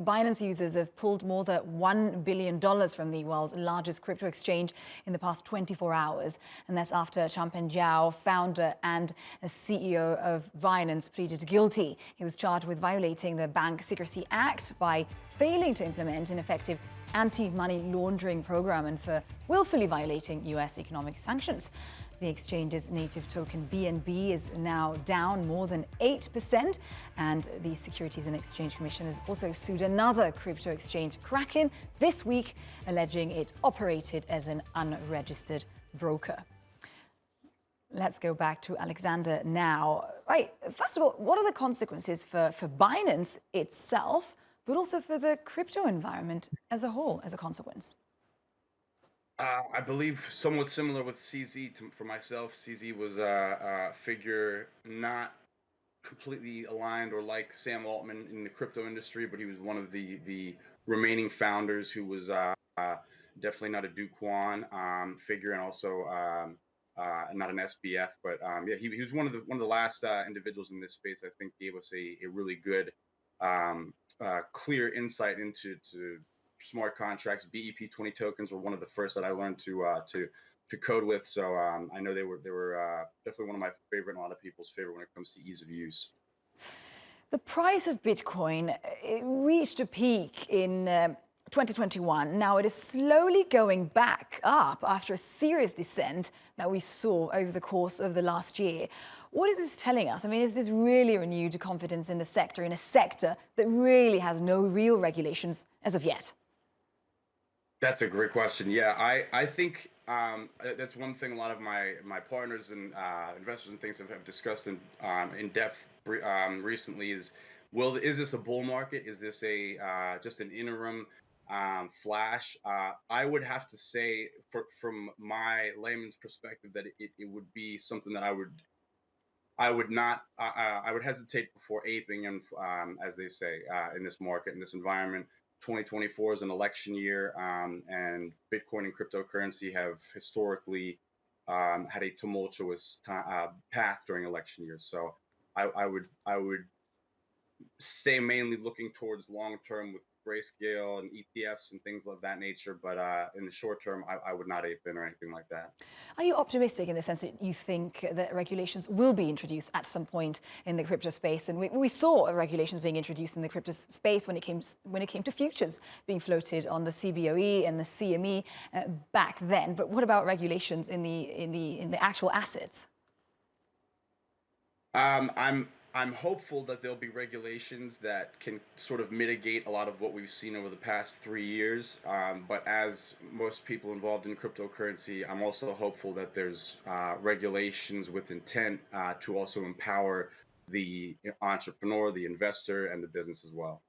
Binance users have pulled more than $1 billion from the world's largest crypto exchange in the past 24 hours. And that's after Chanpengh Zhao, founder and CEO of Binance, pleaded guilty. He was charged with violating the Bank Secrecy Act by failing to implement an effective anti-money-laundering program and for willfully violating U.S. economic sanctions. The exchange's native token BNB is now down more than 8%, and the Securities and Exchange Commission has also sued another crypto exchange, Kraken, this week, alleging it operated as an unregistered broker. Let's go back to Alexander now. Right, first of all, what are the consequences for Binance itself, but also for the crypto environment as a whole as a consequence? I believe somewhat similar with CZ for myself. CZ was a figure not completely aligned or like Sam Altman in the crypto industry, but he was one of the remaining founders who was definitely not a Do Kwon figure, and also not an SBF. But yeah, he was one of the last individuals in this space. I think gave us a really good, clear insight into smart contracts. BEP20 tokens were one of the first that I learned to code with. So I know they were definitely one of my favorite and a lot of people's favorite when it comes to ease of use. The price of Bitcoin, it reached a peak in 2021. Now it is slowly going back up after a serious descent that we saw over the course of the last year. What is this telling us? I mean, is this really renewed confidence in the sector, in a sector that really has no real regulations as of yet? That's a great question. Yeah, I think that's one thing a lot of my partners and investors and things have discussed in depth recently is this a bull market? Is this a just an interim flash? I would have to say, from my layman's perspective, that it would be something that I would hesitate before aping, and as they say in this market, in this environment. 2024 is an election year, and Bitcoin and cryptocurrency have historically had a tumultuous path during election years. So I would stay mainly looking towards long term with Grayscale and ETFs and things of that nature. But in the short term, I would not ape in or anything like that. Are you optimistic in the sense that you think that regulations will be introduced at some point in the crypto space? And we saw regulations being introduced in the crypto space when it came to futures being floated on the CBOE and the CME back then. But what about regulations in the actual assets? I'm hopeful that there'll be regulations that can sort of mitigate a lot of what we've seen over the past 3 years. But as most people involved in cryptocurrency, I'm also hopeful that there's regulations with intent to also empower the entrepreneur, the investor, and the business as well.